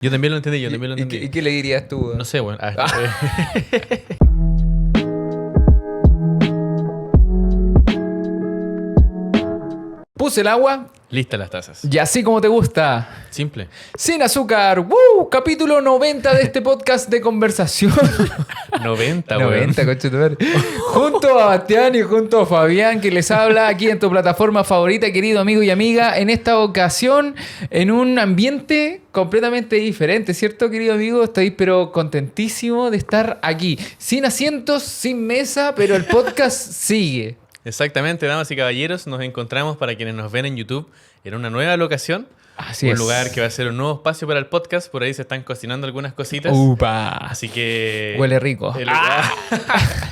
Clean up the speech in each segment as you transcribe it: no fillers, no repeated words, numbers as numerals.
Yo también lo entendí, yo también lo ¿Y entendí. qué le dirías tú? No sé, bueno. Puse el agua Listas las tazas. y así como te gusta. Simple. Sin azúcar. ¡Woo! Capítulo 90 de este podcast de conversación. 90, weón. 90, conchetumare. Junto a Bastián y junto a Fabián, que les habla aquí en tu plataforma favorita, querido amigo y amiga. En esta ocasión, en un ambiente completamente diferente, ¿cierto, querido amigo? Estoy pero contentísimo de estar aquí. Sin asientos, sin mesa, pero el podcast sigue. Exactamente, damas y caballeros, nos encontramos para quienes nos ven en YouTube en una nueva locación. Así un es. lugar que va a ser un nuevo espacio para el podcast. Por ahí se están cocinando algunas cositas. ¡Upa! Así que... Huele rico.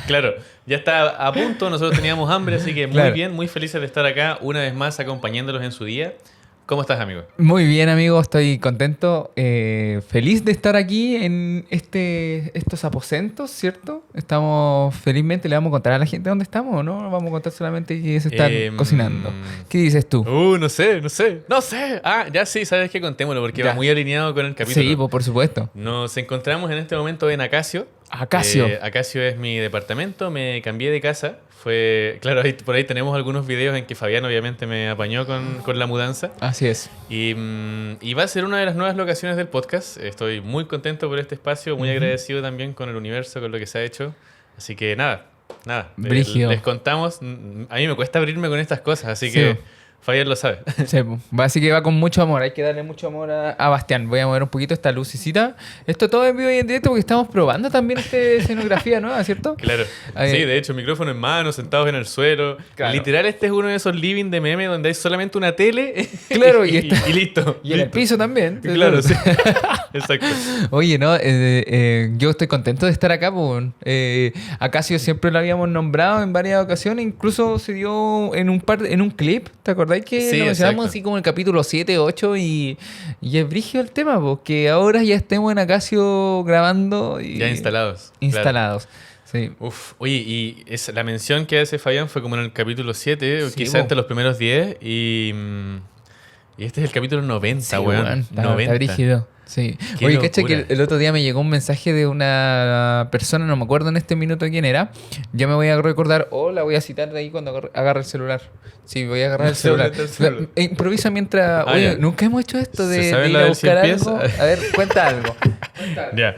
Claro, ya está a punto. Nosotros teníamos hambre, así que muy Claro. bien, muy felices de estar acá una vez más acompañándolos en su día. ¿Cómo estás, amigo? Muy bien, amigo, estoy contento, feliz de estar aquí en estos aposentos, ¿cierto? Estamos felizmente, le vamos a contar a la gente dónde estamos, ¿o no? Vamos a contar solamente que se están cocinando. ¿Qué dices tú? No sé. Ah, ya sí, sabes que contémoslo porque Ya. va muy alineado con el capítulo. Sí, pues, por supuesto. Nos encontramos en este momento en Acacio. Acacio. Acacio es mi departamento, me cambié de casa. Claro, por ahí tenemos algunos videos en que Fabián obviamente me apañó con la mudanza. Así es. Y va a ser una de las nuevas locaciones del podcast. Estoy muy contento por este espacio, muy agradecido también con el universo, con lo que se ha hecho. Así que nada. Brígido. Les contamos. A mí me cuesta abrirme con estas cosas, así Sí. que Fabián lo sabe. Sí, pues. Así que va con mucho amor, hay que darle mucho amor a Bastián. Voy a mover un poquito esta lucecita. Esto todo en vivo y en directo porque estamos probando también esta escenografía nueva, ¿cierto? Claro. Ahí. Sí, de hecho, micrófono en mano, sentados en el suelo. Claro. Literal, este es uno de esos living de meme donde hay solamente una tele. Claro, y, y listo. Y en el listo. piso también. Claro, sí. Exacto. Oye, no, yo estoy contento de estar acá, pues. Acacio siempre lo habíamos nombrado en varias ocasiones, incluso se dio en un clip, ¿te acordáis que Sí, lo mencionamos exacto. así como en el capítulo 7, 8 y es brígido el tema, pues, que ahora ya estemos en Acacio grabando y Ya instalados. Claro. instalados. Sí. Uf, oye, y la mención que hace Fabián fue como en el capítulo 7, o Sí, quizá po. entre los primeros 10, y este es el capítulo 90, Sí, weón. weón, está 90. brígido. Sí. Qué Oye, cacha locura. que el otro día me llegó un mensaje de una persona, no me acuerdo en este minuto quién era. Ya me voy a recordar, o la voy a citar de ahí cuando agarre el celular. Sí, voy a agarrar No el sé celular. dónde está el celular. Improvisa mientras. Ah, Oye, ya. nunca hemos hecho esto ¿Se de sabe ir la a del buscar 100 pies? algo. A ver, cuenta algo. Ya.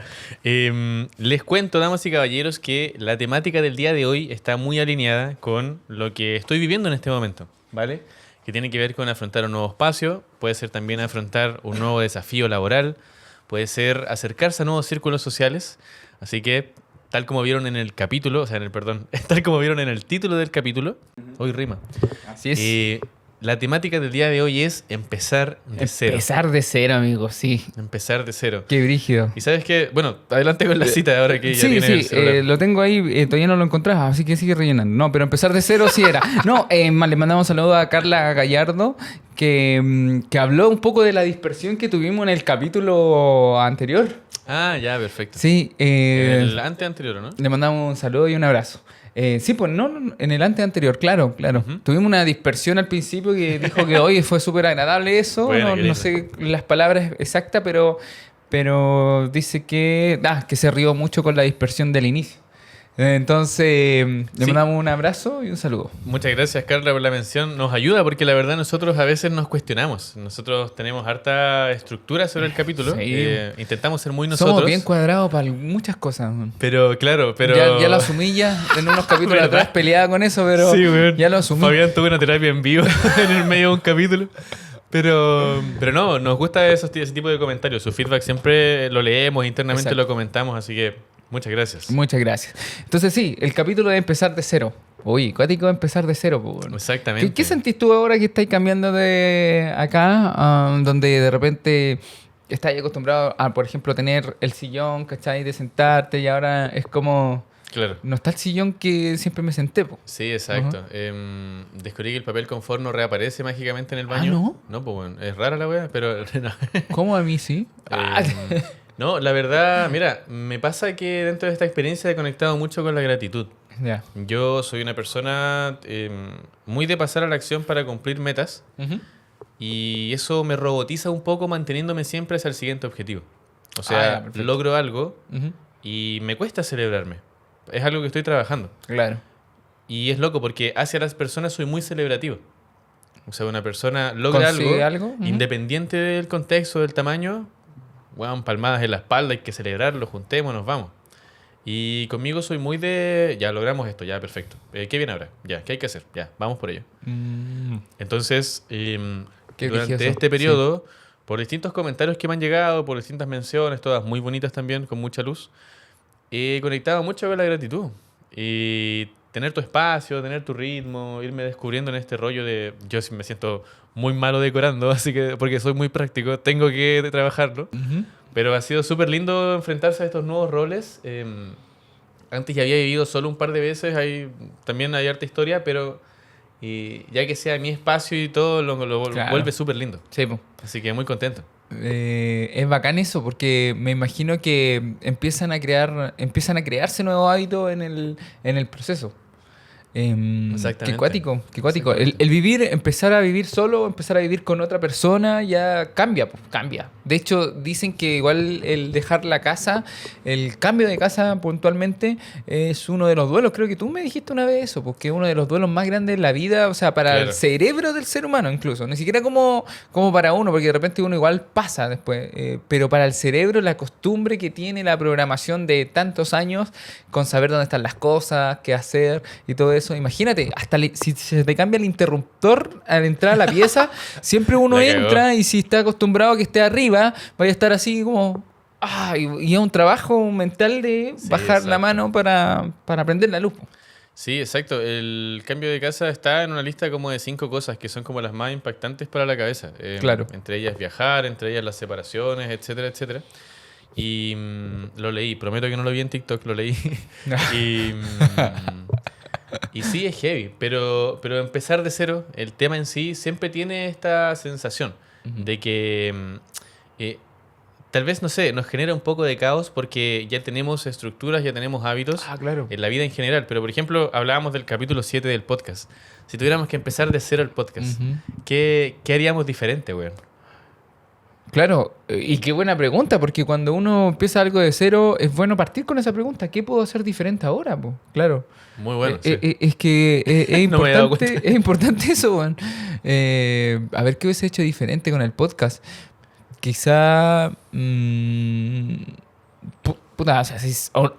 Les cuento, damas y caballeros, que la temática del día de hoy está muy alineada con lo que estoy viviendo en este momento, ¿vale? Que tiene que ver con afrontar un nuevo espacio, puede ser también afrontar un nuevo desafío laboral, puede ser acercarse a nuevos círculos sociales. Así que, tal como vieron en el capítulo, tal como vieron en el título del capítulo, hoy rima. Así es. La temática del día de hoy es empezar de cero. Empezar de cero, amigo, sí. Empezar de cero. Qué brígido. Y sabes que, bueno, adelante con la cita ahora que ya Sí, tiene el sí, celular. lo tengo ahí, todavía no lo encontrás, así que sigue rellenando. No, pero empezar de cero sí era. No, le mandamos un saludo a Carla Gallardo, que habló un poco de la dispersión que tuvimos en el capítulo anterior. Ah, ya, perfecto. Sí, El anterior, ¿no? le mandamos un saludo y un abrazo. Sí, pues no, en el anterior, claro. Ujú. Tuvimos una dispersión al principio que dijo que hoy fue súper agradable eso. Buena, qué No lindo. sé las palabras exactas, pero dice que se rió mucho con la dispersión del inicio. Entonces, le Sí. mandamos un abrazo y un saludo. Muchas gracias, Carla, por la mención. Nos ayuda porque la verdad nosotros a veces nos cuestionamos. Nosotros tenemos harta estructura sobre el capítulo. Sí. Intentamos ser muy nosotros. Somos bien cuadrados para muchas cosas. Man. Pero, claro, pero... Ya lo asumí ya. En unos capítulos ¿Verdad? atrás peleaba con eso, pero Sí, weón. ya lo asumí. Fabián tuvo una terapia en vivo en el medio de un capítulo. Pero no, nos gusta ese tipo de comentarios. Su feedback siempre lo leemos, internamente Exacto. lo comentamos, así que muchas gracias. Muchas gracias. Entonces sí, el capítulo de empezar de cero. Uy, cuático de empezar de cero. Pues, bueno. Exactamente. ¿Qué sentís tú ahora que estáis cambiando de acá, donde de repente estáis acostumbrado a, por ejemplo, tener el sillón, ¿cachai? De sentarte y ahora es como... Claro. No está el sillón que siempre me senté, po. Sí, exacto. Descubrí que el papel confort no reaparece mágicamente en el baño. ¿no? No, pues bueno, es rara la wea, pero no. ¿Cómo a mí sí? No, la verdad, mira, me pasa que dentro de esta experiencia he conectado mucho con la gratitud. Ya. Yo soy una persona muy de pasar a la acción para cumplir metas Ujú. y eso me robotiza un poco manteniéndome siempre hacia el siguiente objetivo. O sea, ya, perfecto. logro algo Ujú. y me cuesta celebrarme. Es algo que estoy trabajando. Claro. Y es loco porque hacia las personas soy muy celebrativo. O sea, una persona logra ¿Consigue algo, algo? Ujú. independiente del contexto, del tamaño, weón, palmadas en la espalda, hay que celebrarlo, juntémonos, vamos. Y conmigo soy muy de, ya logramos esto, ya, perfecto. ¿Qué viene ahora? Ya, ¿qué hay que hacer? Ya, vamos por ello. Mm, Entonces, qué durante brilloso. este periodo, por distintos comentarios que me han llegado, por distintas menciones, todas muy bonitas también, con mucha luz, he conectado mucho con la gratitud. Y tener tu espacio, tener tu ritmo, irme descubriendo en este rollo de... Yo sí me siento muy malo decorando, así que porque soy muy práctico, tengo que trabajarlo. Sí. Ujú. Pero ha sido súper lindo enfrentarse a estos nuevos roles. Antes ya había vivido solo un par de veces, también hay harta historia, pero ya que sea mi espacio y todo, lo Claro. vuelve súper lindo. Sí, po. Así que muy contento. Es bacán eso porque me imagino que empiezan a crearse nuevos hábitos en el proceso. Qué Exactamente. cuático, qué cuático. Exactamente. El vivir, empezar a vivir solo, empezar a vivir con otra persona, ya cambia, pues, cambia. De hecho, dicen que igual el dejar la casa, el cambio de casa puntualmente, es uno de los duelos. Creo que tú me dijiste una vez eso, porque es uno de los duelos más grandes de la vida, o sea, para el Claro. cerebro del ser humano incluso. Ni siquiera como para uno, porque de repente uno igual pasa después. Pero para el cerebro, la costumbre que tiene la programación de tantos años con saber dónde están las cosas, qué hacer y todo eso. Imagínate, hasta si se te cambia el interruptor al entrar a la pieza, siempre uno La cagó. entra y si está acostumbrado a que esté arriba, vaya a estar así como... Ah, y es un trabajo mental de Sí, bajar la exacto. mano para prender la luz. Sí, exacto. El cambio de casa está en una lista como de 5 cosas que son como las más impactantes para la cabeza. Claro. Entre ellas viajar, entre ellas las separaciones, etcétera, etcétera. Y lo leí, prometo que no lo vi en TikTok, lo leí. y, y sí, es heavy, pero empezar de cero, el tema en sí siempre tiene esta sensación Ujú. de que eh, tal vez, no sé, nos genera un poco de caos porque ya tenemos estructuras, ya tenemos hábitos Ah, claro. en la vida en general. Pero, por ejemplo, hablábamos del capítulo 7 del podcast. Si tuviéramos que empezar de cero el podcast, Ujú. ¿qué haríamos diferente, weón? Claro, y qué buena pregunta, porque cuando uno empieza algo de cero, es bueno partir con esa pregunta. ¿Qué puedo hacer diferente ahora, po? Claro. Muy bueno, sí. Es que es No me había dado importante, es importante eso, weón. A ver qué hubiese hecho diferente con el podcast. Quizá. Puta, o sea,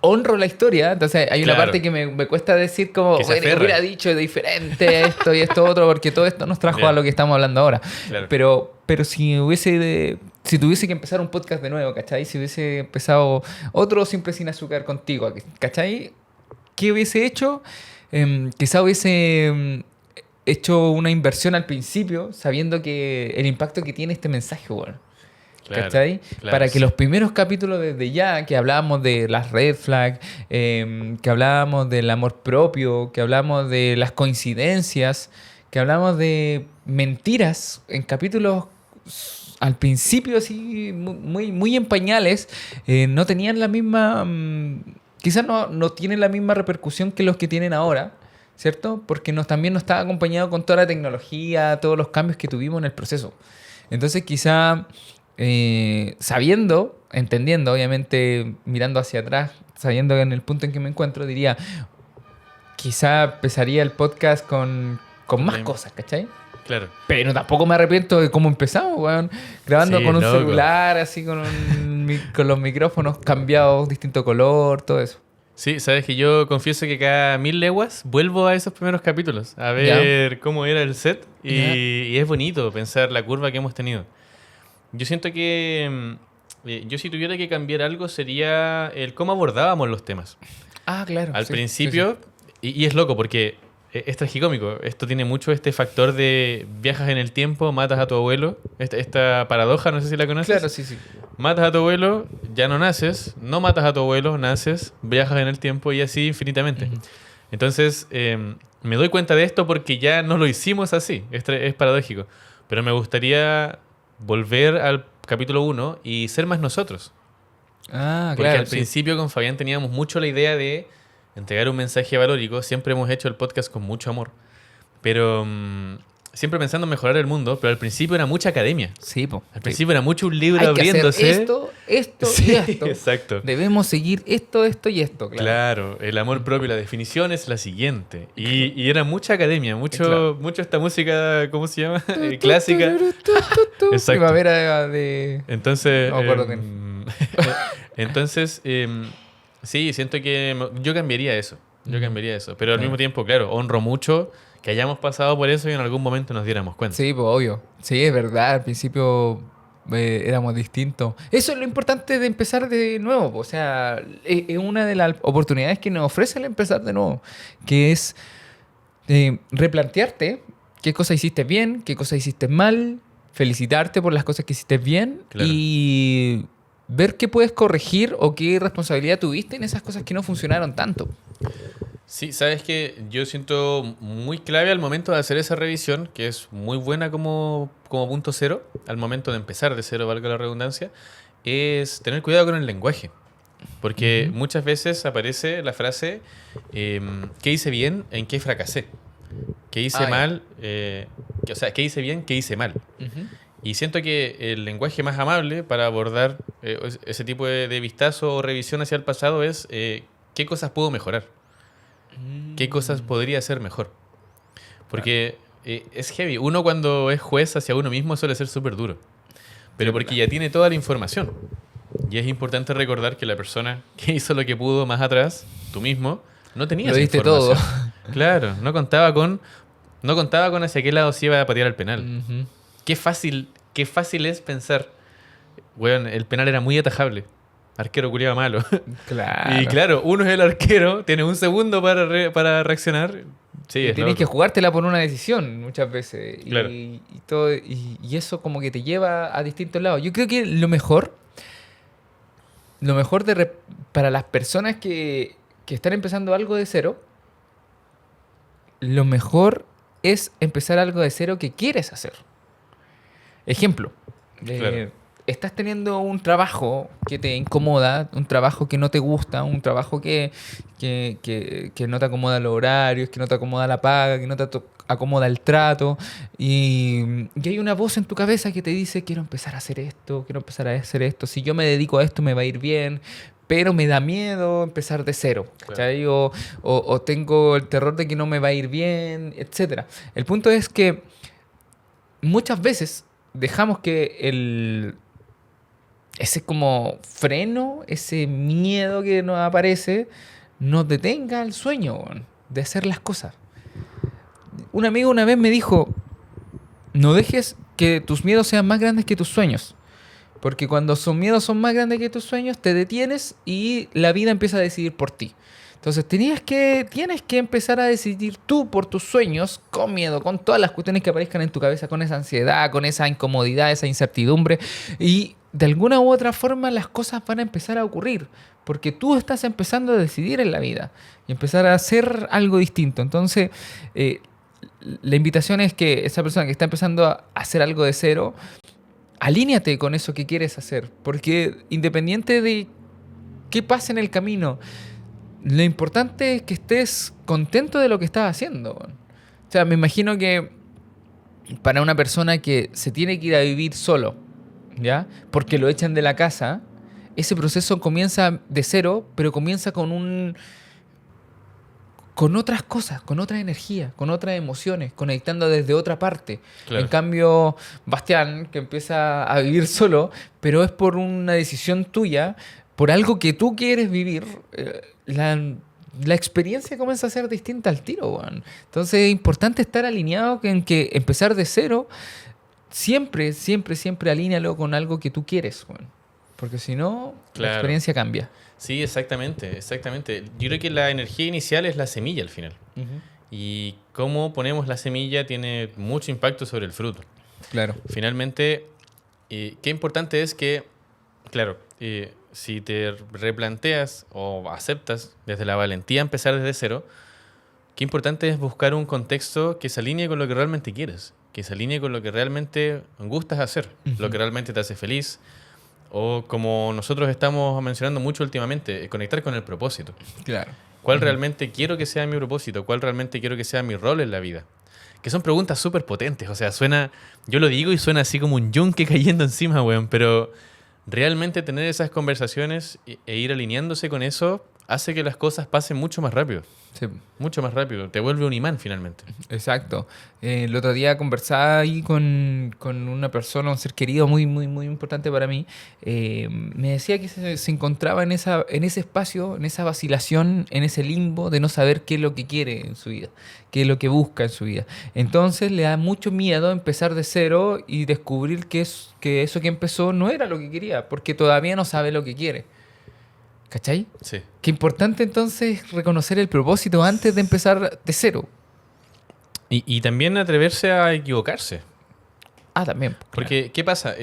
honro la historia. Entonces, hay una Claro. parte que me cuesta decir como, Que se "Bueno, aferra". hubiera dicho diferente esto y esto otro, porque todo esto nos trajo Ya. a lo que estamos hablando ahora. Claro. Pero si tuviese que empezar un podcast de nuevo, ¿cachai? Si hubiese empezado otro Siempre Sin Azúcar contigo, ¿cachai? ¿Qué hubiese hecho? Quizá hubiese hecho una inversión al principio, sabiendo que el impacto que tiene este mensaje, weón. Claro, ¿Cachai? claro, Para que sí. los primeros capítulos desde ya, que hablábamos de las red flags, que hablábamos del amor propio, que hablábamos de las coincidencias, que hablábamos de mentiras en capítulos al principio así muy en pañales, no tenían la misma... quizás no tienen la misma repercusión que los que tienen ahora, ¿cierto? Porque también nos estaba acompañado con toda la tecnología, todos los cambios que tuvimos en el proceso. Entonces quizá sabiendo, entendiendo, obviamente mirando hacia atrás, sabiendo en el punto en que me encuentro, diría, quizá empezaría el podcast con más Bien. cosas, ¿cachai? Claro. Pero tampoco me arrepiento de cómo empezamos, weón. Grabando Sí, con un loco. celular, así con los micrófonos cambiados, distinto color, todo eso. Sí, sabes que yo confieso que cada 1000 leguas vuelvo a esos primeros capítulos a ver cómo era el set Ya. y es bonito pensar la curva que hemos tenido. Yo siento que yo si tuviera que cambiar algo sería el cómo abordábamos los temas. Ah, claro. Al sí, principio, y es loco porque es tragicómico, esto tiene mucho este factor de viajas en el tiempo, matas a tu abuelo, esta paradoja, no sé si la sí. conoces. Claro, sí, sí. Matas a tu abuelo, ya no naces, no matas a tu abuelo, naces, viajas en el tiempo y así infinitamente. Ujú. Entonces, me doy cuenta de esto porque ya no lo hicimos así, es paradójico. Pero me gustaría volver al capítulo 1 y ser más nosotros. Ah, Porque claro. al sí. principio con Fabián teníamos mucho la idea de entregar un mensaje valórico, siempre hemos hecho el podcast con mucho amor. Pero siempre pensando en mejorar el mundo, pero al principio era mucha academia. Sí, po. Al principio era mucho un libro Hay abriéndose. que hacer esto Sí, y esto. exacto. Debemos seguir esto y esto. Claro, el amor propio, la definición es la siguiente. Y era mucha academia, mucho esta música, ¿cómo se llama? Clásica. Exacto. Primavera de... Entonces, No me acuerdo entonces sí, siento que yo cambiaría eso. Yo cambiaría eso. Pero al mismo tiempo, claro, honro mucho que hayamos pasado por eso y en algún momento nos diéramos cuenta. Sí, pues obvio. Sí, es verdad. Al principio éramos distintos. Eso es lo importante de empezar de nuevo. O sea, es una de las oportunidades que nos ofrece el empezar de nuevo. Que es replantearte qué cosas hiciste bien, qué cosas hiciste mal, felicitarte por las cosas que hiciste bien y ver qué puedes corregir o qué responsabilidad tuviste en esas cosas que no funcionaron tanto. Sí, sabes que yo siento muy clave al momento de hacer esa revisión, que es muy buena como punto cero, al momento de empezar de cero, valga la redundancia, es tener cuidado con el lenguaje. Porque muchas veces aparece la frase, ¿qué hice bien? ¿En qué fracasé? ¿Qué hice mal? O sea, ¿qué hice bien? ¿Qué hice mal? Y siento que el lenguaje más amable para abordar ese tipo de vistazo o revisión hacia el pasado es ¿qué cosas puedo mejorar? ¿Qué cosas podría hacer mejor? Porque es heavy. Uno cuando es juez hacia uno mismo suele ser súper duro. Pero porque ya tiene toda la información. Y es importante recordar que la persona que hizo lo que pudo más atrás, tú mismo, no tenía Lo esa diste información. todo. Claro, no contaba con hacia qué lado se iba a patear el penal. Qué fácil es pensar, weón, el penal era muy atajable. Arquero culiado malo. Claro. Y claro, uno es el arquero, tiene un segundo para reaccionar. Sí, Y es tienes loco. que jugártela por una decisión muchas veces. Claro. Y eso como que te lleva a distintos lados. Yo creo que lo mejor para las personas que están empezando algo de cero, lo mejor es empezar algo de cero que quieres hacer. Ejemplo, Claro. estás teniendo un trabajo que te incomoda, un trabajo que no te gusta, un trabajo que no te acomoda los horarios, que no te acomoda la paga, que no te acomoda el trato, y hay una voz en tu cabeza que te dice, quiero empezar a hacer esto, si yo me dedico a esto me va a ir bien, pero me da miedo empezar de cero, ¿cachai? O tengo el terror de que no me va a ir bien, etcétera. El punto es que muchas veces dejamos que ese como freno, ese miedo que nos aparece, nos detenga el sueño, weón, de hacer las cosas. Un amigo una vez me dijo, no dejes que tus miedos sean más grandes que tus sueños. Porque cuando sus miedos son más grandes que tus sueños, te detienes y la vida empieza a decidir por ti. Entonces tienes que empezar a decidir tú por tus sueños, con miedo, con todas las cuestiones que aparezcan en tu cabeza, con esa ansiedad, con esa incomodidad, esa incertidumbre. Y de alguna u otra forma las cosas van a empezar a ocurrir. Porque tú estás empezando a decidir en la vida y empezar a hacer algo distinto. Entonces, la invitación es que esa persona que está empezando a hacer algo de cero, alíñate con eso que quieres hacer. Porque independiente de qué pase en el camino, lo importante es que estés contento de lo que estás haciendo. O sea, me imagino que para una persona que se tiene que ir a vivir solo, ¿ya? Porque lo echan de la casa, ese proceso comienza de cero, pero comienza con otras cosas, con otra energía, con otras emociones, conectando desde otra parte. Claro. En cambio, Bastián, que empieza a vivir solo, pero es por una decisión tuya, por algo que tú quieres vivir, la experiencia comienza a ser distinta al tiro, weón. Entonces es importante estar alineado en que empezar de cero, siempre, siempre, siempre alíñalo con algo que tú quieres, weón. Porque si no, la Claro. experiencia cambia. Sí, exactamente. Yo creo que la energía inicial es la semilla al final. Y cómo ponemos la semilla tiene mucho impacto sobre el fruto. Claro. Finalmente, qué importante es que, claro, si te replanteas o aceptas desde la valentía empezar desde cero, qué importante es buscar un contexto que se alinee con lo que realmente quieres, que se alinee con lo que realmente gustas hacer, lo que realmente te hace feliz, o como nosotros estamos mencionando mucho últimamente, conectar con el propósito. Claro. ¿Cuál realmente quiero que sea mi propósito? ¿Cuál realmente quiero que sea mi rol en la vida? que son preguntas súper potentes. O sea, yo lo digo y suena así como un yunque cayendo encima, weón. Pero realmente tener esas conversaciones e ir alineándose con eso hace que las cosas pasen mucho más rápido. Sí. Mucho más rápido. Te vuelve un imán finalmente. Exacto. El otro día conversaba ahí con una persona, un ser querido muy, muy, muy importante para mí. Me decía que se encontraba en ese espacio, en esa vacilación, en ese limbo de no saber qué es lo que quiere en su vida, qué es lo que busca en su vida. Entonces le da mucho miedo empezar de cero y descubrir que eso que empezó no era lo que quería, porque todavía no sabe lo que quiere. ¿Cachai? Sí. Qué importante entonces reconocer el propósito antes de empezar de cero. Y también atreverse a equivocarse. También. Claro. Porque, ¿qué pasa?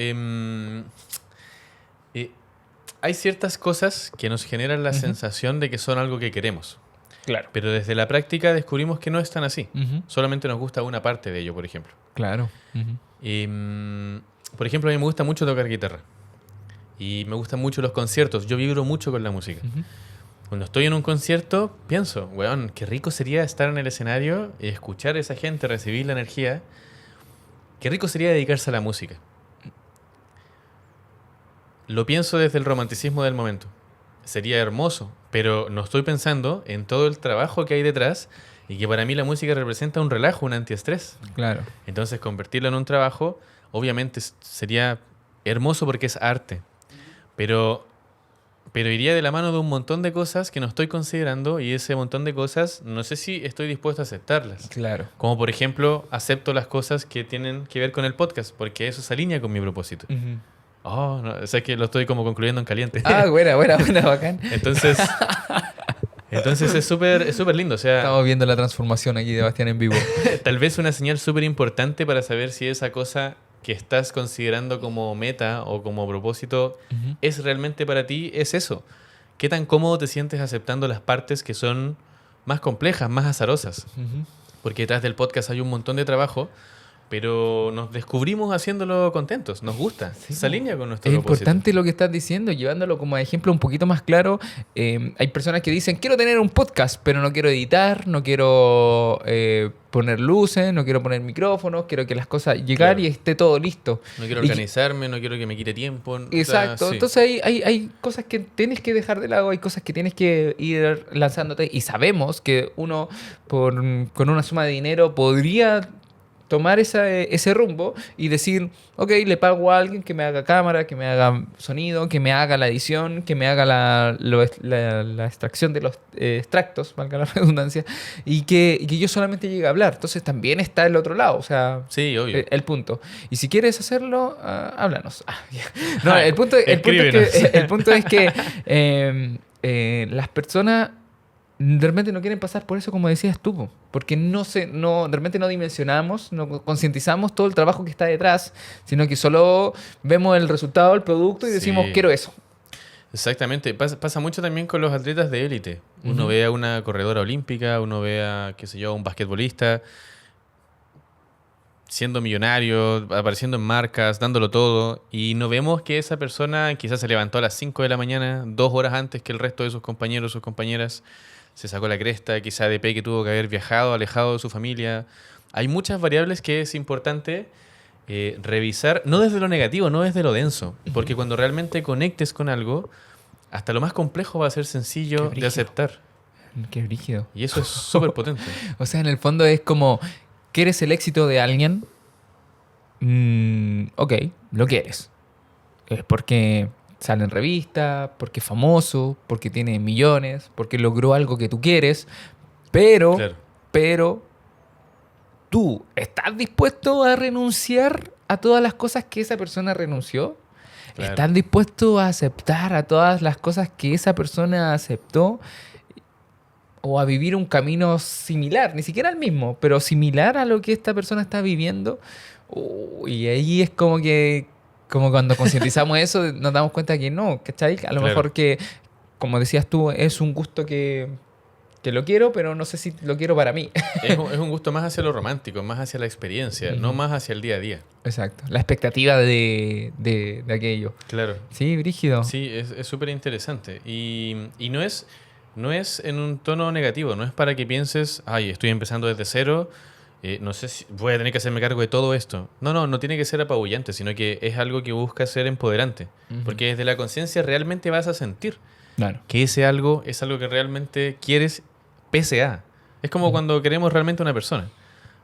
Hay ciertas cosas que nos generan la sensación de que son algo que queremos. Claro. Pero desde la práctica descubrimos que no es tan así. Ujú. Solamente nos gusta una parte de ello, por ejemplo. Claro. Ujú. Por ejemplo, a mí me gusta mucho tocar guitarra. Y me gustan mucho los conciertos. Yo vibro mucho con la música. Ujú. Cuando estoy en un concierto, pienso, weón, qué rico sería estar en el escenario y escuchar a esa gente, recibir la energía. Qué rico sería dedicarse a la música. Lo pienso desde el romanticismo del momento. Sería hermoso, pero no estoy pensando en todo el trabajo que hay detrás y que para mí la música representa un relajo, un antiestrés. Claro. Entonces, convertirlo en un trabajo, obviamente sería hermoso porque es arte. Pero iría de la mano de un montón de cosas que no estoy considerando y ese montón de cosas no sé si estoy dispuesto a aceptarlas. Claro. Como por ejemplo, acepto las cosas que tienen que ver con el podcast porque eso se alinea con mi propósito. Ujú. Oh, no, o sea que lo estoy como concluyendo en caliente. Buena, bacán. Entonces es súper lindo. O sea, Estamos viendo la transformación aquí de Bastián en vivo. tal vez una señal súper importante para saber si esa cosa que estás considerando como meta o como propósito Ujú. es realmente para ti, es eso. ¿Qué tan cómodo te sientes aceptando las partes que son más complejas, más azarosas? Ujú. Porque detrás del podcast hay un montón de trabajo, pero nos descubrimos haciéndolo contentos, nos gusta, Sí, se alinea con nuestro Es propósito. importante lo que estás diciendo, llevándolo como ejemplo un poquito más claro. Hay personas que dicen, quiero tener un podcast, pero no quiero editar, no quiero poner luces, no quiero poner micrófonos, quiero que las cosas llegar Claro. y esté todo listo. No quiero Y que- organizarme, no quiero que me quite tiempo. Exacto, Sí. entonces hay cosas que tienes que dejar de lado, hay cosas que tienes que ir lanzándote y sabemos que uno con una suma de dinero podría tomar ese rumbo y decir, ok, le pago a alguien que me haga cámara, que me haga sonido, que me haga la edición, que me haga la extracción de los extractos, valga la redundancia, y que yo solamente llegue a hablar. Entonces también está el otro lado, o sea, Sí, obvio. el punto. Y si quieres hacerlo, háblanos. No, el punto Escríbenos. es que las personas de repente no quieren pasar por eso, como decías tú, po, porque de repente no dimensionamos, no concientizamos todo el trabajo que está detrás, sino que solo vemos el resultado del producto y decimos, Sí. quiero eso. Exactamente. Pasa mucho también con los atletas de élite. Uno Ujú. ve a una corredora olímpica, uno ve a, qué sé yo, a un basquetbolista siendo millonario, apareciendo en marcas, dándolo todo, y no vemos que esa persona quizás se levantó a las 5 de la mañana, 2 horas antes que el resto de sus compañeros, sus compañeras, se sacó la cresta, quizá de que tuvo que haber viajado, alejado de su familia. Hay muchas variables que es importante revisar, no desde lo negativo, no desde lo denso, porque cuando realmente conectes con algo, hasta lo más complejo va a ser Qué sencillo de brígido. aceptar. Qué brígido. Y eso es súper potente. O sea, en el fondo es como, ¿quieres el éxito de alguien? Ok, lo quieres. Es porque sale en revista, porque es famoso, porque tiene millones, porque logró algo que tú quieres, pero, Claro. pero, ¿tú estás dispuesto a renunciar a todas las cosas que esa persona renunció? Claro. ¿Estás dispuesto a aceptar a todas las cosas que esa persona aceptó? O a vivir un camino similar, ni siquiera el mismo, pero similar a lo que esta persona está viviendo. Y ahí es como cuando concientizamos eso, nos damos cuenta que no, ¿cachai? A lo Claro. mejor que, como decías tú, es un gusto que lo quiero, pero no sé si lo quiero para mí. Es un gusto más hacia lo romántico, más hacia la experiencia, no más hacia el día a día. Exacto, la expectativa de aquello. Claro. Sí, brígido. Sí, es súper interesante. Y no es en un tono negativo, no es para que pienses, ay, estoy empezando desde cero No sé si voy a tener que hacerme cargo de todo esto. No tiene que ser apabullante, sino que es algo que busca ser empoderante. Ujú. Porque desde la conciencia realmente vas a sentir Claro. que ese algo es algo que realmente quieres pese a. Es como cuando queremos realmente a una persona.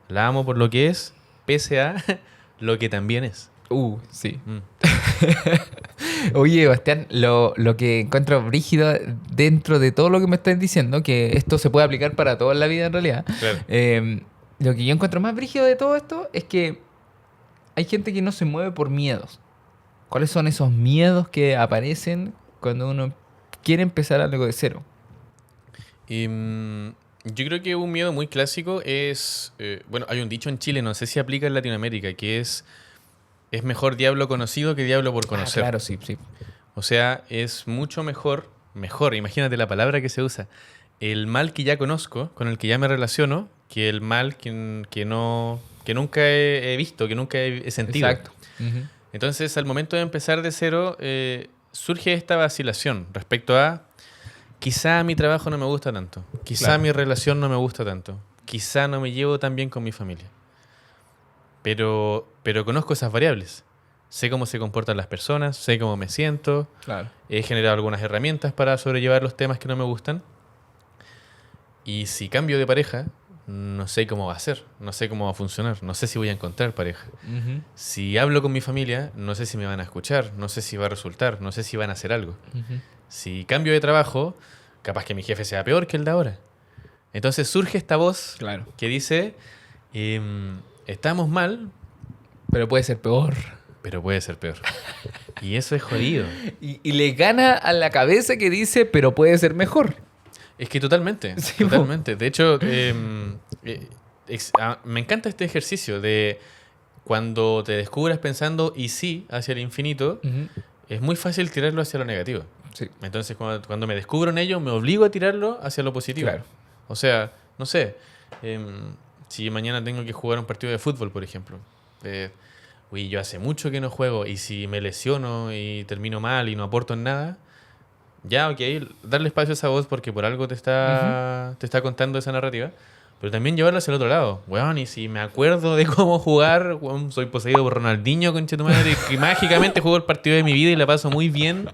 La amo por lo que es, pese a lo que también es. Sí. Mm, Oye, Bastián, lo que encuentro brígido dentro de todo lo que me estás diciendo, que esto se puede aplicar para toda la vida en realidad, claro. lo que yo encuentro más brígido de todo esto es que hay gente que no se mueve por miedos. ¿Cuáles son esos miedos que aparecen cuando uno quiere empezar algo de cero? Yo creo que un miedo muy clásico es, bueno, hay un dicho en Chile, no sé si aplica en Latinoamérica, que es mejor diablo conocido que diablo por conocer. Claro, sí, sí. O sea, es mucho mejor, imagínate la palabra que se usa, el mal que ya conozco, con el que ya me relaciono, que el mal que nunca he visto, que nunca he sentido. Exacto. Ujú. Entonces, al momento de empezar de cero, surge esta vacilación respecto a, quizá mi trabajo no me gusta tanto, quizá Claro. mi relación no me gusta tanto, quizá no me llevo tan bien con mi familia. Pero conozco esas variables. Sé cómo se comportan las personas, sé cómo me siento, Claro. he generado algunas herramientas para sobrellevar los temas que no me gustan. Y si cambio de pareja, no sé cómo va a ser, no sé cómo va a funcionar, no sé si voy a encontrar pareja. Ujú. Si hablo con mi familia, no sé si me van a escuchar, no sé si va a resultar, no sé si van a hacer algo. Ujú. Si cambio de trabajo, capaz que mi jefe sea peor que el de ahora. Entonces surge esta voz Claro. que dice, estamos mal, Pero puede ser peor. pero puede ser peor. Y eso es jodido. Y le gana a la cabeza que dice, pero puede ser mejor. Es que totalmente, Sí, po. totalmente. De hecho, me encanta este ejercicio de cuando te descubras pensando y sí hacia el infinito, Ujú. es muy fácil tirarlo hacia lo negativo. Sí. Entonces, cuando me descubro en ello, me obligo a tirarlo hacia lo positivo. Claro. O sea, no sé, si mañana tengo que jugar un partido de fútbol, por ejemplo, uy, yo hace mucho que no juego y si me lesiono y termino mal y no aporto en nada, ya, ok, darle espacio a esa voz porque por algo te está contando esa narrativa, pero también llevarla hacia el otro lado. Weón, y si me acuerdo de cómo jugar, weón, soy poseído por Ronaldinho, concha tu madre, que mágicamente juego el partido de mi vida y la paso muy bien.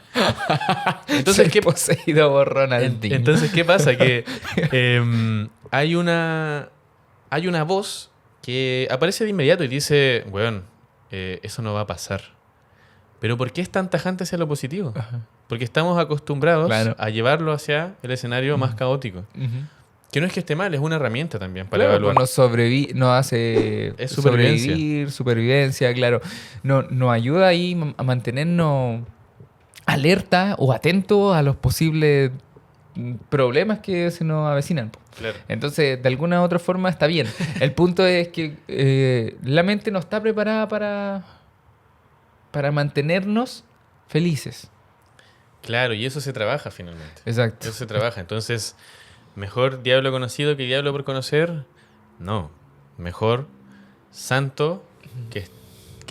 Entonces, Soy ¿qué poseído por Ronaldinho. entonces, ¿qué pasa? Que hay una voz que aparece de inmediato y dice, weón, eso no va a pasar. Pero ¿por qué es tan tajante hacia lo positivo? Ajá. Porque estamos acostumbrados Claro. a llevarlo hacia el escenario más caótico. Ujú. Que no es que esté mal, es una herramienta también para Claro, evaluar. pues nos hace Es supervivencia. sobrevivir, supervivencia, claro. Nos ayuda ahí a mantenernos alerta o atentos a los posibles problemas que se nos avecinan, po. Claro. Entonces, de alguna u otra forma está bien. El punto es que la mente no está preparada para mantenernos felices. Claro, y eso se trabaja finalmente. Exacto. Eso se trabaja. Entonces, mejor diablo conocido que diablo por conocer. No. Mejor santo que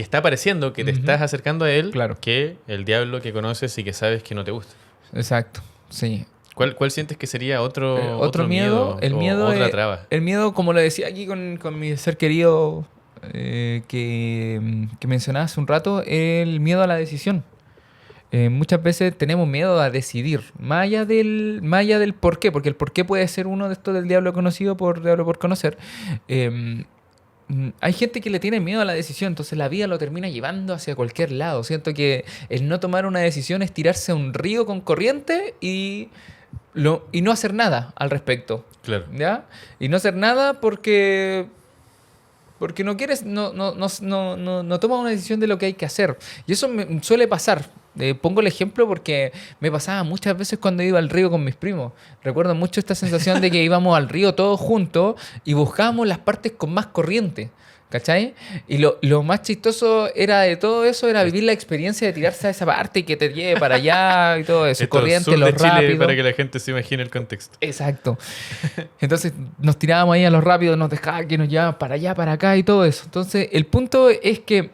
está apareciendo, que te Ujú. estás acercando a él, Claro. que el diablo que conoces y que sabes que no te gusta. Exacto, sí. ¿Cuál sientes que sería Otro miedo, el o miedo otra es, traba? el miedo, como lo decía aquí con mi ser querido que mencionaba hace un rato, el miedo a la decisión. Muchas veces tenemos miedo a decidir, más allá del por qué, porque el por qué puede ser uno de estos del diablo conocido por diablo por conocer. Hay gente que le tiene miedo a la decisión, entonces la vida lo termina llevando hacia cualquier lado. Siento que el no tomar una decisión es tirarse a un río con corriente y no hacer nada al respecto. Claro. ¿Ya? Y no hacer nada porque no quieres, no tomas una decisión de lo que hay que hacer. Y eso me suele pasar. Pongo el ejemplo porque me pasaba muchas veces cuando iba al río con mis primos. Recuerdo mucho esta sensación de que íbamos al río todos juntos y buscábamos las partes con más corriente. ¿Cachai? Y lo más chistoso era de todo eso, era vivir la experiencia de tirarse a esa parte y que te lleve para allá y todo eso. Esto es Corriente, sur lo de Chile rápido. para que la gente se imagine el contexto. Exacto. Entonces nos tirábamos ahí a lo rápido, nos dejaba que nos llevaban para allá, para acá y todo eso. Entonces el punto es que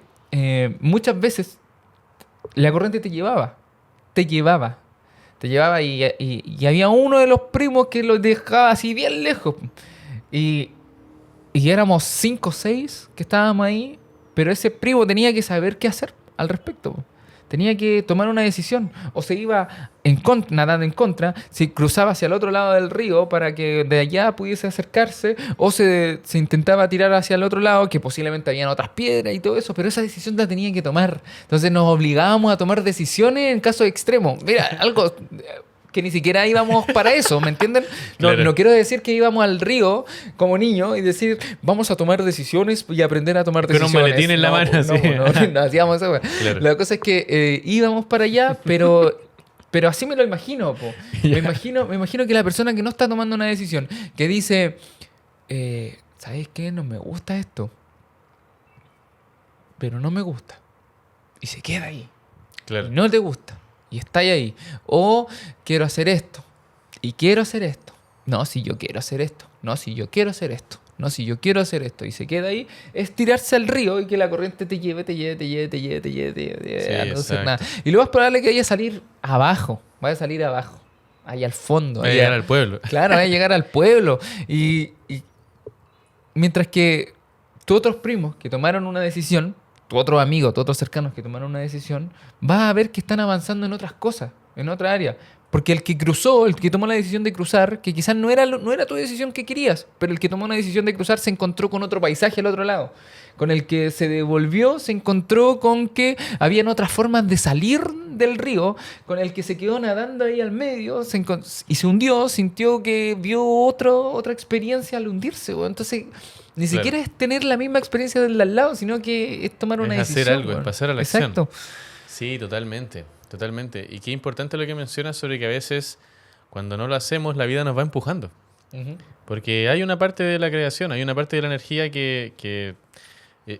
muchas veces la corriente te llevaba y había uno de los primos que los dejaba así bien lejos. Y Y éramos 5 o 6 que estábamos ahí, pero ese primo tenía que saber qué hacer al respecto, po. Tenía que tomar una decisión. O se iba nadando en contra, si cruzaba hacia el otro lado del río para que de allá pudiese acercarse, o se intentaba tirar hacia el otro lado, que posiblemente habían otras piedras y todo eso, pero esa decisión la tenía que tomar. Entonces nos obligábamos a tomar decisiones en casos extremos. Mira, algo que ni siquiera íbamos para eso, ¿me entienden? No, Claro. no quiero decir que íbamos al río como niño y decir, vamos a tomar decisiones y aprender a tomar Con un decisiones. maletín en la mano, no, así. no hacíamos eso, güey. Claro. La cosa es que íbamos para allá, pero así me lo imagino, po. Me imagino que la persona que no está tomando una decisión, que dice, ¿sabes qué? No me gusta esto, pero no me gusta. Y se queda ahí. Claro. Y no te gusta. Y está ahí. O quiero hacer esto. Y quiero hacer esto. No, si yo quiero hacer esto. No, si yo quiero hacer esto. No, si yo quiero hacer esto. Y se queda ahí. Es tirarse al río y que la corriente te lleve, te lleve, te lleve, te lleve, te lleve, te lleve, Sí, a no hacer exacto. nada. Y luego es probable que vaya a salir abajo. Vaya a salir abajo. Ahí al fondo. Va a ahí llegar al pueblo. Claro, va a llegar al pueblo. Y mientras que tus otros primos que tomaron una decisión, tu otro amigo, tus otros cercanos que tomaron una decisión, vas a ver que están avanzando en otras cosas, en otra área. Porque el que cruzó, el que tomó la decisión de cruzar, que quizás no era tu decisión que querías, pero el que tomó una decisión de cruzar se encontró con otro paisaje al otro lado. Con el que se devolvió, se encontró con que habían otras formas de salir del río. Con el que se quedó nadando ahí al medio y se hundió, sintió que vio otra experiencia al hundirse, güey. Entonces, ni Claro. siquiera es tener la misma experiencia del de al lado, sino que es tomar una Es decisión. hacer algo, es güey. pasar a la Exacto. acción. Sí, totalmente. Totalmente. Y qué importante lo que mencionas sobre que a veces, cuando no lo hacemos, la vida nos va empujando. Ujú. Porque hay una parte de la creación, hay una parte de la energía que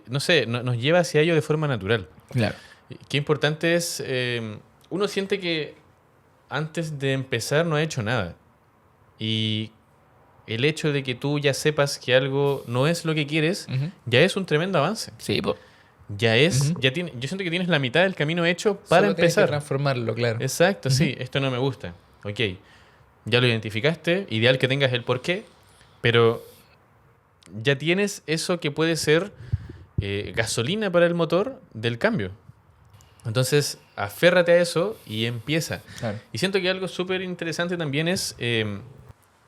no sé, nos lleva hacia ello de forma natural. Claro. Y qué importante es, uno siente que antes de empezar no ha hecho nada. Y el hecho de que tú ya sepas que algo no es lo que quieres, Ujú. ya es un tremendo avance. Sí, pues. Yo siento que tienes la mitad del camino hecho para Solo tienes que empezar. transformarlo, claro. Exacto, sí, esto no me gusta. Ok, ya lo identificaste, ideal que tengas el porqué, pero ya tienes eso que puede ser gasolina para el motor del cambio. Entonces, aférrate a eso y empieza. Claro. Y siento que algo súper interesante también es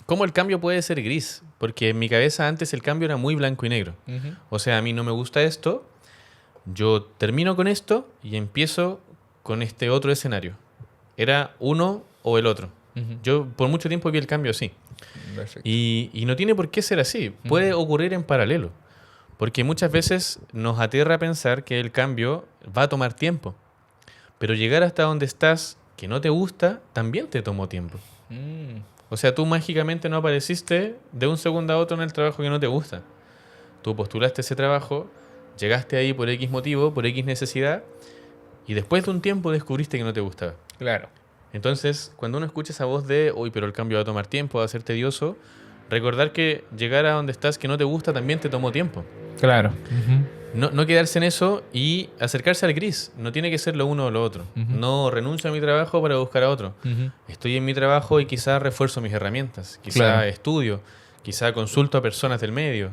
cómo el cambio puede ser gris, porque en mi cabeza antes el cambio era muy blanco y negro. Ujú. O sea, a mí no me gusta esto, yo termino con esto y empiezo con este otro escenario. Era uno o el otro. Ujú. Yo por mucho tiempo vi el cambio así. Perfecto. Y no tiene por qué ser así. Puede ocurrir en paralelo. Porque muchas veces nos aterra pensar que el cambio va a tomar tiempo. Pero llegar hasta donde estás, que no te gusta, también te tomó tiempo. Mm. O sea, tú mágicamente no apareciste de un segundo a otro en el trabajo que no te gusta. Tú postulaste ese trabajo, llegaste ahí por X motivo, por X necesidad, y después de un tiempo descubriste que no te gustaba. Claro. Entonces, cuando uno escucha esa voz de, uy, pero el cambio va a tomar tiempo, va a ser tedioso, recordar que llegar a donde estás que no te gusta también te tomó tiempo. Claro. No quedarse en eso y acercarse al gris. No tiene que ser lo uno o lo otro. Ujú. No renuncio a mi trabajo para buscar a otro. Ujú. Estoy en mi trabajo y quizás refuerzo mis herramientas. Quizás Claro. estudio. Quizás consulto a personas del medio.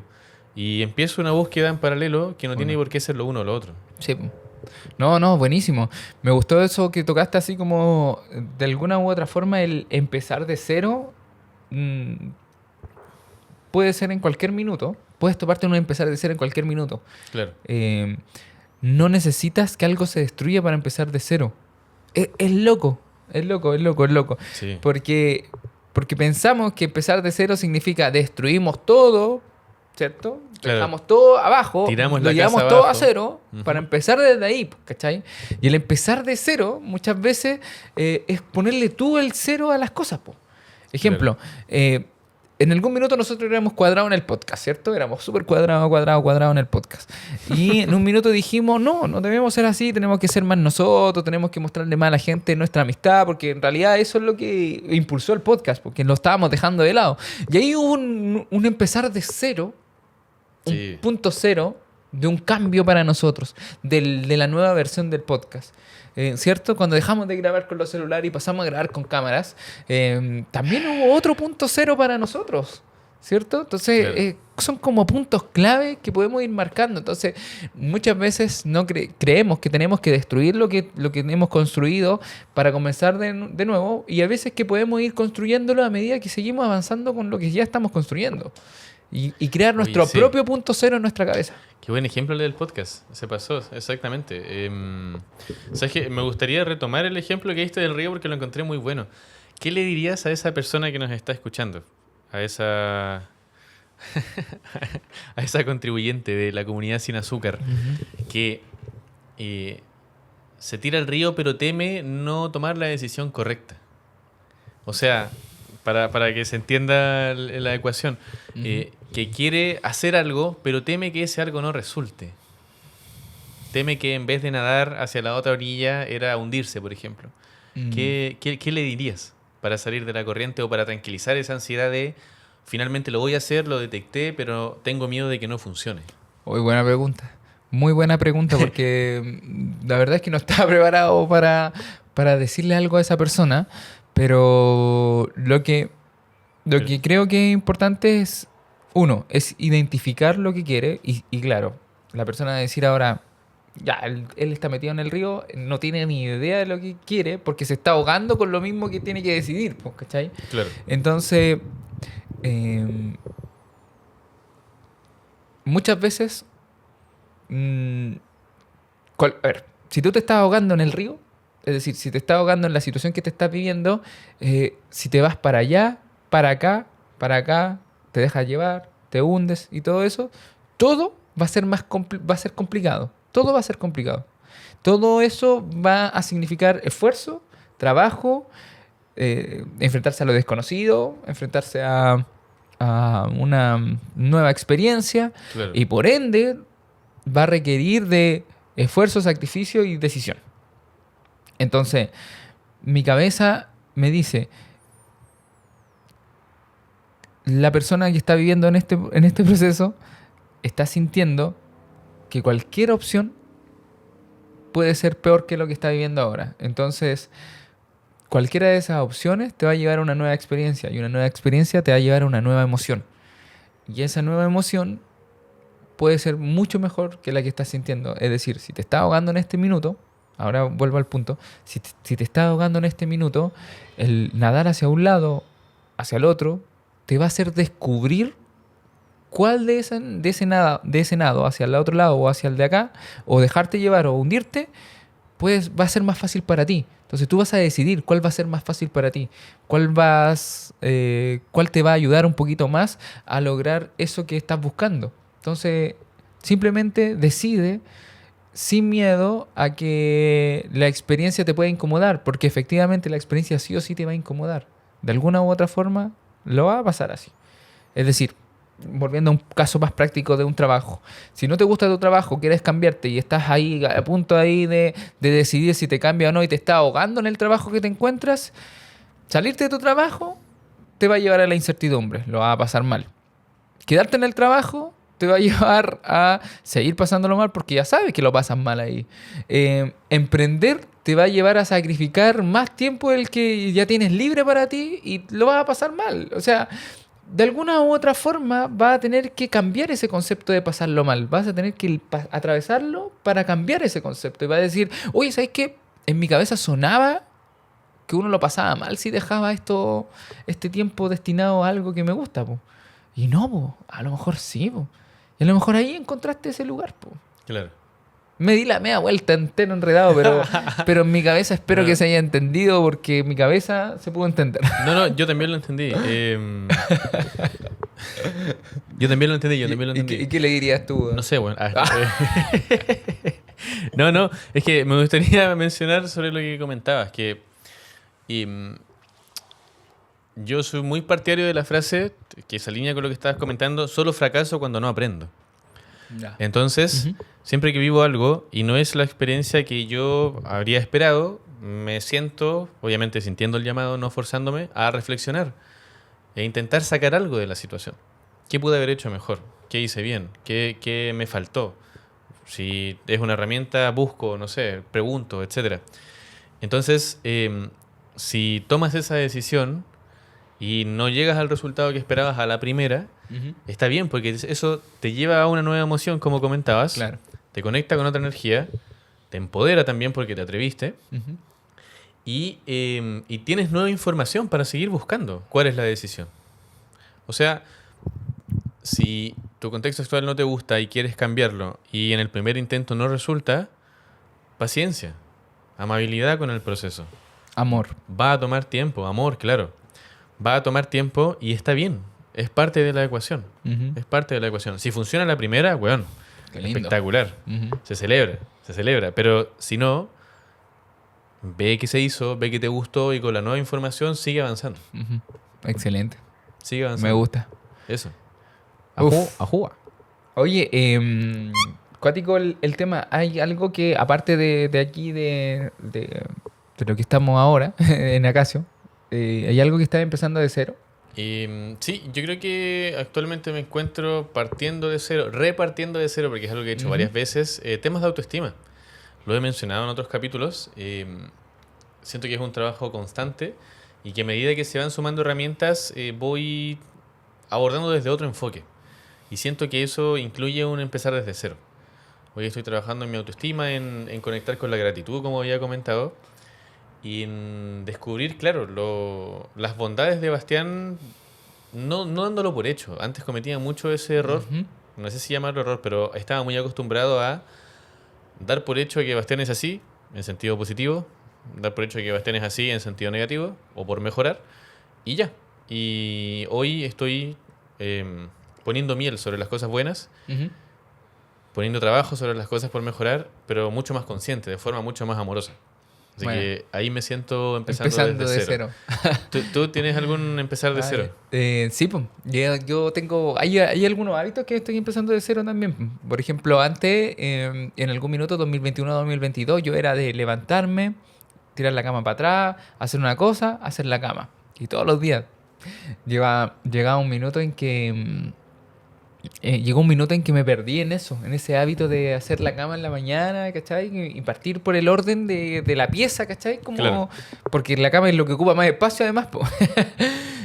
Y empiezo una búsqueda en paralelo que no tiene por qué ser lo uno o lo otro. Sí. No, buenísimo. Me gustó eso que tocaste así como de alguna u otra forma el empezar de cero. Puede ser en cualquier minuto. Puedes toparte en un empezar de cero en cualquier minuto. Claro. No necesitas que algo se destruya para empezar de cero. Es loco. Es loco. Sí. Porque pensamos que empezar de cero significa destruimos todo, ¿cierto? Claro. Dejamos todo abajo, Tiramos lo la llevamos casa todo abajo. a cero Ujú. para empezar desde ahí, ¿cachai? Y el empezar de cero muchas veces es ponerle tú el cero a las cosas, po. Ejemplo, en algún minuto nosotros éramos cuadrados en el podcast, ¿cierto? Éramos súper cuadrado en el podcast. Y en un minuto dijimos, no debemos ser así, tenemos que ser más nosotros, tenemos que mostrarle más a la gente nuestra amistad, porque en realidad eso es lo que impulsó el podcast, porque lo estábamos dejando de lado. Y ahí hubo un empezar de cero, Sí. un punto cero de un cambio para nosotros, de la nueva versión del podcast. ¿Cierto? Cuando dejamos de grabar con los celulares y pasamos a grabar con cámaras, también hubo otro punto cero para nosotros. ¿cierto? Entonces, Claro. son como puntos clave que podemos ir marcando. Entonces, muchas veces no creemos que tenemos que destruir lo que hemos construido para comenzar de nuevo, y a veces que podemos ir construyéndolo a medida que seguimos avanzando con lo que ya estamos construyendo. Y crear Oye, nuestro sí. propio punto cero en nuestra cabeza. Qué buen ejemplo el del podcast. Se pasó, exactamente. ¿Sabes qué? Me gustaría retomar el ejemplo que diste del río porque lo encontré muy bueno. ¿Qué le dirías a esa persona que nos está escuchando? A esa, a esa contribuyente de la comunidad sin azúcar Ujú. que eh, se tira al río pero teme no tomar la decisión correcta. O sea, para que se entienda la ecuación, Ujú. que quiere hacer algo pero teme que ese algo no resulte. Teme que en vez de nadar hacia la otra orilla era hundirse, por ejemplo. Mm. ¿Qué le dirías para salir de la corriente o para tranquilizar esa ansiedad de finalmente lo voy a hacer, lo detecté, pero tengo miedo de que no funcione? Muy buena pregunta. Muy buena pregunta porque la verdad es que no estaba preparado para decirle algo a esa persona, pero lo Pero- que creo que es importante es, uno, es identificar lo que quiere y claro, la persona va a decir ahora, ya, él está metido en el río, no tiene ni idea de lo que quiere porque se está ahogando con lo mismo que tiene que decidir, pues, ¿cachai? claro, Entonces, em, muchas veces mm, a ver, si tú te estás ahogando en el río, es decir, si te estás ahogando en la situación que te estás viviendo, si te vas para allá, para acá, te dejas llevar, te hundes y todo eso, todo va a ser va a ser complicado. Todo va a ser complicado. Todo eso va a significar esfuerzo, trabajo, enfrentarse a lo desconocido, enfrentarse a una nueva experiencia claro. y por ende va a requerir de esfuerzo, sacrificio y decisión. Entonces, mi cabeza me dice, la persona que está viviendo en este proceso está sintiendo que cualquier opción puede ser peor que lo que está viviendo ahora. Entonces, cualquiera de esas opciones te va a llevar a una nueva experiencia y una nueva experiencia te va a llevar a una nueva emoción. Y esa nueva emoción puede ser mucho mejor que la que estás sintiendo. Es decir, si te estás ahogando en este minuto, ahora vuelvo al punto, si te estás ahogando en este minuto, el nadar hacia un lado, hacia el otro, te va a hacer descubrir cuál de ese nado hacia el otro lado o hacia el de acá, o dejarte llevar o hundirte, pues va a ser más fácil para ti. Entonces tú vas a decidir cuál va a ser más fácil para ti, cuál te va a ayudar un poquito más a lograr eso que estás buscando. Entonces, simplemente decide sin miedo a que la experiencia te pueda incomodar, porque efectivamente la experiencia sí o sí te va a incomodar. De alguna u otra forma, lo va a pasar así. Es decir, volviendo a un caso más práctico de un trabajo. Si no te gusta tu trabajo, quieres cambiarte y estás ahí a punto ahí de decidir si te cambia o no y te está ahogando en el trabajo que te encuentras, salirte de tu trabajo te va a llevar a la incertidumbre, lo va a pasar mal. Quedarte en el trabajo te va a llevar a seguir pasándolo mal porque ya sabes que lo pasas mal ahí. Emprender te va a llevar a sacrificar más tiempo del que ya tienes libre para ti y lo vas a pasar mal. O sea, de alguna u otra forma vas a tener que cambiar ese concepto de pasarlo mal. Vas a tener que atravesarlo para cambiar ese concepto. Y vas a decir, oye, ¿sabes qué? En mi cabeza sonaba que uno lo pasaba mal si dejaba este tiempo destinado a algo que me gusta, po. Y no, po. A lo mejor sí, po. Y a lo mejor ahí encontraste ese lugar, po. Claro. Me di la media vuelta entero enredado, pero en mi cabeza espero que No, se haya entendido porque en mi cabeza se pudo entender. no, yo también lo entendí. Yo también lo entendí, yo también lo entendí. Y qué le dirías tú? No sé, bueno. No, es que me gustaría mencionar sobre lo que comentabas, que y, mm, yo soy muy partidario de la frase que se alinea con lo que estabas comentando, solo fracaso cuando no aprendo. Ya. Entonces, Ujú. siempre que vivo algo y no es la experiencia que yo habría esperado, me siento, obviamente sintiendo el llamado, no forzándome, a reflexionar e intentar sacar algo de la situación. ¿Qué pude haber hecho mejor? ¿Qué hice bien? ¿Qué me faltó? Si es una herramienta, busco, no sé, pregunto, etcétera. Entonces, si tomas esa decisión, y no llegas al resultado que esperabas a la primera, Ujú. está bien, porque eso te lleva a una nueva emoción, como comentabas, Claro. te conecta con otra energía, te empodera también porque te atreviste, Ujú. y tienes nueva información para seguir buscando cuál es la decisión. O sea, si tu contexto actual no te gusta y quieres cambiarlo y en el primer intento no resulta, paciencia, amabilidad con el proceso. Amor. Va a tomar tiempo, amor, claro. Va a tomar tiempo y está bien. Es parte de la ecuación. Ujú. Es parte de la ecuación. Si funciona la primera, weón, Qué lindo. espectacular. Ujú. Se celebra, se celebra. Pero si no, ve que se hizo, ve que te gustó y con la nueva información sigue avanzando. Ujú. Excelente. Sigue Me avanzando. gusta. Eso. Uf. Ajúa. Oye, cuático el tema. ¿Hay algo que, aparte de aquí, de lo que estamos ahora, en Acacio, hay algo que está empezando de cero? Sí, yo creo que actualmente me encuentro partiendo de cero, repartiendo de cero, porque es algo que he hecho Ujú. varias veces. Temas de autoestima. Lo he mencionado en otros capítulos. Siento que es un trabajo constante y que a medida que se van sumando herramientas, voy abordando desde otro enfoque. Y siento que eso incluye un empezar desde cero. Hoy estoy trabajando en mi autoestima, en conectar con la gratitud, como había comentado, y en descubrir, claro, las bondades de Bastián, no dándolo por hecho. Antes cometía mucho ese error, Ujú. no sé si llamarlo error, pero estaba muy acostumbrado a dar por hecho que Bastián es así, en sentido positivo, dar por hecho que Bastián es así, en sentido negativo, o por mejorar, y ya. Y hoy estoy poniendo miel sobre las cosas buenas, Ujú. poniendo trabajo sobre las cosas por mejorar, pero mucho más consciente, de forma mucho más amorosa. Así Bueno. que ahí me siento empezando, Empezando desde de cero. cero. ¿Tú tienes algún empezar de cero? Sí, pues. Yo tengo. Hay algunos hábitos que estoy empezando de cero también. Po. Por ejemplo, antes, en algún minuto, 2021-2022, yo era de levantarme, tirar la cama para atrás, hacer una cosa, hacer la cama. Y todos los días. Llegaba un minuto en que. Llegó un minuto en que me perdí en eso, en ese hábito de hacer la cama en la mañana, ¿cachai? Y partir por el orden de la pieza, ¿cachai? Como, Claro. porque la cama es lo que ocupa más espacio además, po.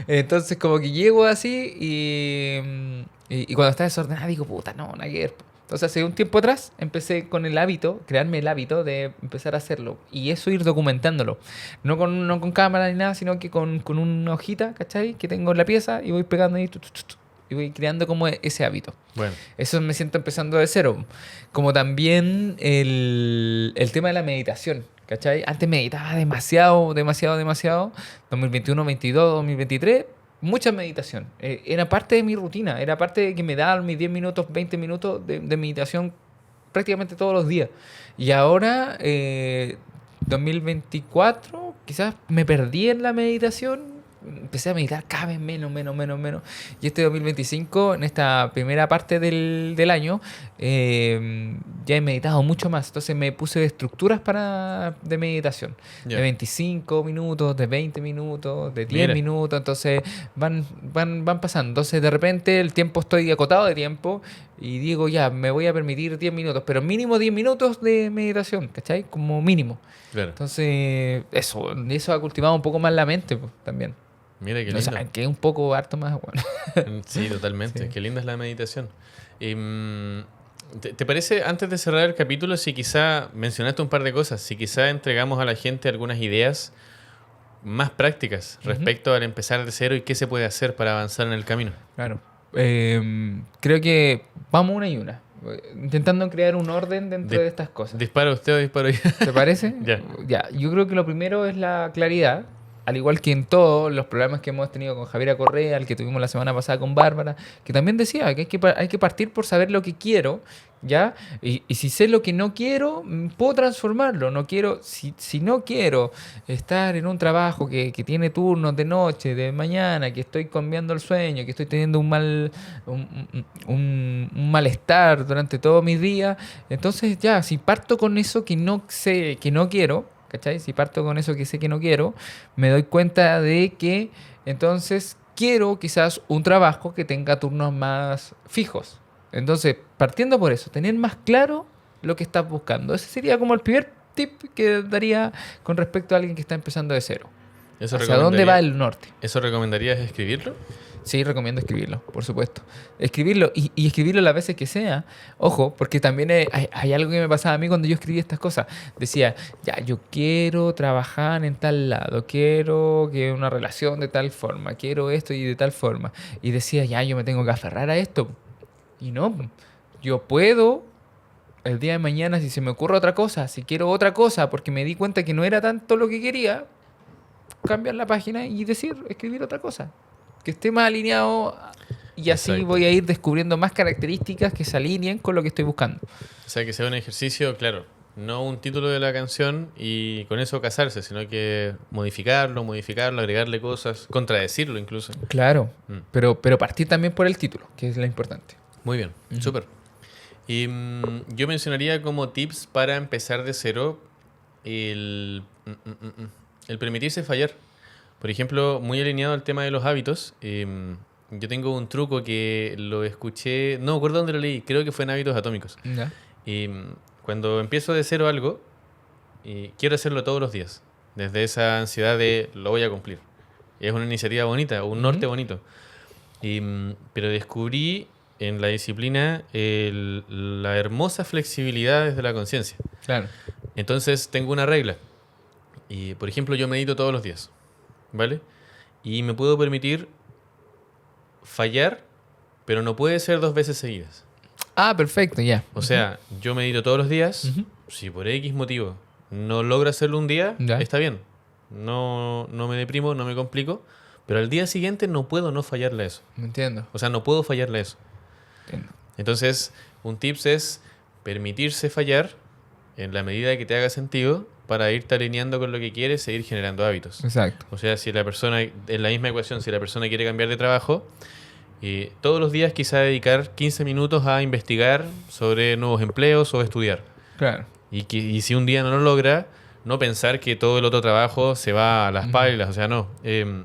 Entonces como que llego así y cuando está desordenada digo, puta, no, nada que ver, po. Entonces hace un tiempo atrás empecé con el hábito, crearme el hábito de empezar a hacerlo. Y eso ir documentándolo. No con cámara ni nada, sino que con una hojita, ¿cachai? Que tengo en la pieza y voy pegando ahí, y voy creando como ese hábito. Bueno, Eso me siento empezando de cero. Como también el tema de la meditación, ¿cachai? Antes meditaba demasiado, demasiado, demasiado. 2021, 22, 2023, mucha meditación. Era parte de mi rutina, era parte de que me daban mis 10 minutos, 20 minutos de meditación prácticamente todos los días. Y ahora, 2024, quizás me perdí en la meditación. Empecé a meditar cada vez menos, menos, menos, menos. Y este 2025, en esta primera parte del año, ya he meditado mucho más. Entonces me puse estructuras de meditación. ya. De 25 minutos, de 20 minutos, de 10 Mira. minutos. Entonces van pasando. Entonces de repente el tiempo, estoy acotado de tiempo y digo, ya, me voy a permitir 10 minutos, pero mínimo 10 minutos de meditación, ¿cachai? Como mínimo. Claro. Entonces, eso ha cultivado un poco más la mente, pues, también. Mira qué O lindo. sea, que es un poco harto más, bueno. Sí, totalmente. Sí. Qué linda es la meditación. ¿Te parece, antes de cerrar el capítulo, si quizá mencionaste un par de cosas, si quizá entregamos a la gente algunas ideas más prácticas respecto al empezar de cero y qué se puede hacer para avanzar en el camino? Claro. Creo que vamos una y una. Intentando crear un orden dentro Di- de estas cosas. ¿Dispara usted o disparo yo? ¿Te parece? Ya. Ya, yo creo que lo primero es la claridad. Al igual que en todos los problemas que hemos tenido con Javiera Correa, el que tuvimos la semana pasada con Bárbara, que también decía que hay que partir por saber lo que quiero, ¿ya? Y si sé lo que no quiero, puedo transformarlo. No quiero, si no quiero estar en un trabajo que tiene turnos de noche, de mañana, que estoy cambiando el sueño, que estoy teniendo un malestar durante todos mis días, entonces ya, si parto con eso que no sé, que no quiero, ¿cachai? Si parto con eso que sé que no quiero, me doy cuenta de que entonces quiero quizás un trabajo que tenga turnos más fijos. Entonces, partiendo por eso, tener más claro lo que estás buscando. Ese sería como el primer tip que daría con respecto a alguien que está empezando de cero. ¿Eso ¿Hacia dónde va recomendaría- el norte? ¿Eso recomendarías escribirlo? Sí, recomiendo escribirlo, por supuesto. Escribirlo y escribirlo las veces que sea. Ojo, porque también hay algo que me pasaba a mí cuando yo escribía estas cosas. Decía, ya, yo quiero trabajar en tal lado, quiero que una relación de tal forma, quiero esto y de tal forma. Y decía, ya, yo me tengo que aferrar a esto. Y no, yo puedo el día de mañana, si se me ocurre otra cosa, si quiero otra cosa, porque me di cuenta que no era tanto lo que quería, cambiar la página y decir, escribir otra cosa. Que esté más alineado y así Exacto. voy a ir descubriendo más características que se alineen con lo que estoy buscando. O sea, que sea un ejercicio, claro, no un título de la canción y con eso casarse, sino que modificarlo, agregarle cosas, contradecirlo incluso. Claro, Mm. pero partir también por el título, que es lo importante. Muy bien, súper. Y yo mencionaría como tips para empezar de cero el permitirse fallar. Por ejemplo, muy alineado al tema de los hábitos, yo tengo un truco que lo escuché, no me acuerdo dónde lo leí, creo que fue en Hábitos Atómicos. ¿Ya? Y cuando empiezo de cero algo, quiero hacerlo todos los días, desde esa ansiedad de lo voy a cumplir. Es una iniciativa bonita, un norte bonito. Pero descubrí en la disciplina la hermosa flexibilidad desde la conciencia. Claro. Entonces tengo una regla. Y, por ejemplo, yo medito todos los días, ¿vale? Y me puedo permitir fallar, pero no puede ser 2 veces seguidas. Ah, perfecto, ya. O sea, yo medito todos los días. Ujú. Si por X motivo no logro hacerlo un día, Ya. está bien. No me deprimo, no me complico. Pero al día siguiente no puedo no fallarle a eso. Me entiendo. O sea, no puedo fallarle a eso. Entiendo. Entonces, un tips es permitirse fallar en la medida que te haga sentido para irte alineando con lo que quieres e ir generando hábitos. Exacto. O sea, si la persona, en la misma ecuación, si la persona quiere cambiar de trabajo, todos los días quizá dedicar 15 minutos a investigar sobre nuevos empleos o estudiar. Claro. Y si un día no lo logra, no pensar que todo el otro trabajo se va a las pailas, o sea, no.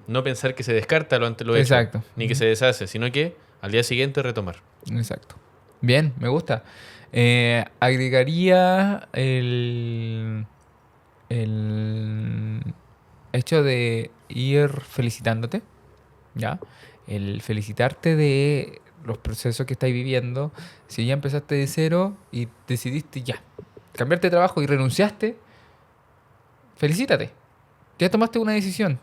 No pensar que se descarta lo hecho, Exacto. ni que se deshace, sino que al día siguiente retomar. Exacto. Bien, me gusta. Agregaría el hecho de ir felicitándote, ¿ya? El felicitarte de los procesos que estáis viviendo. Si ya empezaste de cero y decidiste ya cambiarte de trabajo y renunciaste, felicítate. Ya tomaste una decisión.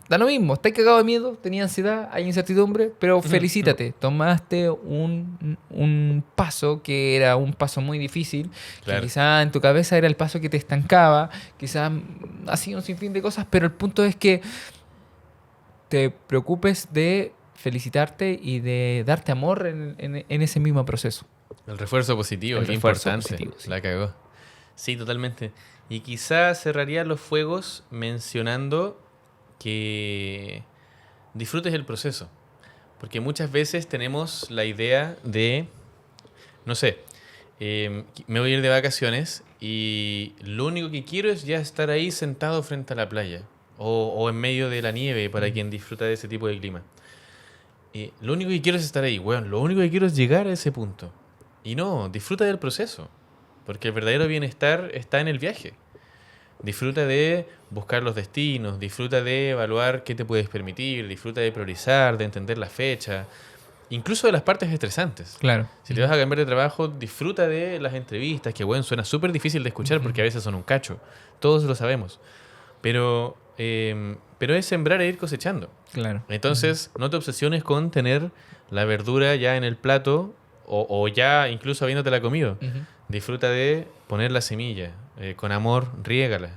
Da lo mismo, estás cagado de miedo, tenías ansiedad, hay incertidumbre, pero felicítate. Tomaste un paso que era un paso muy difícil, Claro. que quizá en tu cabeza era el paso que te estancaba, quizás hacía un sinfín de cosas, pero el punto es que te preocupes de felicitarte y de darte amor en ese mismo proceso. El refuerzo positivo, El qué refuerzo importante. positivo, sí. La cagó. Sí, totalmente. Y quizá cerraría los fuegos mencionando que disfrutes el proceso. Porque muchas veces tenemos la idea de, no sé, me voy a ir de vacaciones y lo único que quiero es ya estar ahí sentado frente a la playa o en medio de la nieve para quien disfruta de ese tipo de clima. Lo único que quiero es estar ahí, weón. Lo único que quiero es llegar a ese punto. Y no, disfruta del proceso. Porque el verdadero bienestar está en el viaje. Disfruta de buscar los destinos, disfruta de evaluar qué te puedes permitir, disfruta de priorizar, de entender la fecha, incluso de las partes estresantes. Claro. Si te vas a cambiar de trabajo, disfruta de las entrevistas, que bueno, suena súper difícil de escuchar porque a veces son un cacho. Todos lo sabemos. Pero es sembrar e ir cosechando. Claro. Entonces, no te obsesiones con tener la verdura ya en el plato o ya incluso habiéndotela comido. Ujú. Disfruta de poner la semilla, con amor, riégala,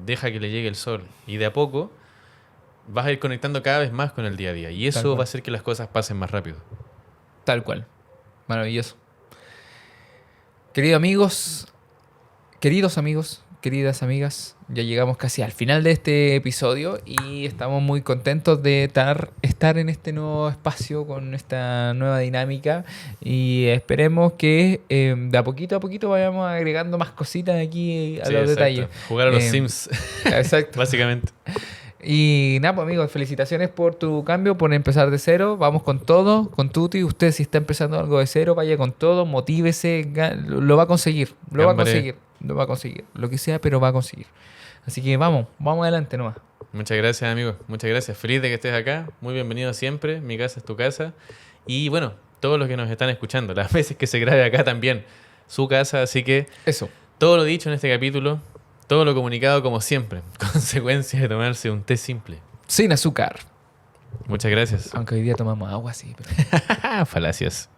deja que le llegue el sol y de a poco vas a ir conectando cada vez más con el día a día y Tal eso cual. va a hacer que las cosas pasen más rápido. Tal cual. Maravilloso. Queridos amigos, queridas amigas, ya llegamos casi al final de este episodio y estamos muy contentos de estar en este nuevo espacio con esta nueva dinámica y esperemos que de a poquito vayamos agregando más cositas aquí a Sí, los exacto. detalles. Jugar a los Eh, Sims, Exacto. básicamente. Y nada, pues amigos, felicitaciones por tu cambio, por empezar de cero. Vamos con todo, con Tuti. Usted si está empezando algo de cero, vaya con todo, motívese, lo va a conseguir, lo va a Gambaré. conseguir, lo va a conseguir. Lo que sea, pero va a conseguir. Así que vamos adelante nomás. Muchas gracias, amigo. Muchas gracias. Feliz de que estés acá. Muy bienvenido siempre. Mi casa es tu casa. Y bueno, todos los que nos están escuchando, las veces que se grabe acá también, su casa. Así que Eso. todo lo dicho en este capítulo, todo lo comunicado como siempre. Consecuencia de tomarse un té simple. Sin azúcar. Muchas gracias. Aunque hoy día tomamos agua, sí. Pero... Falacias.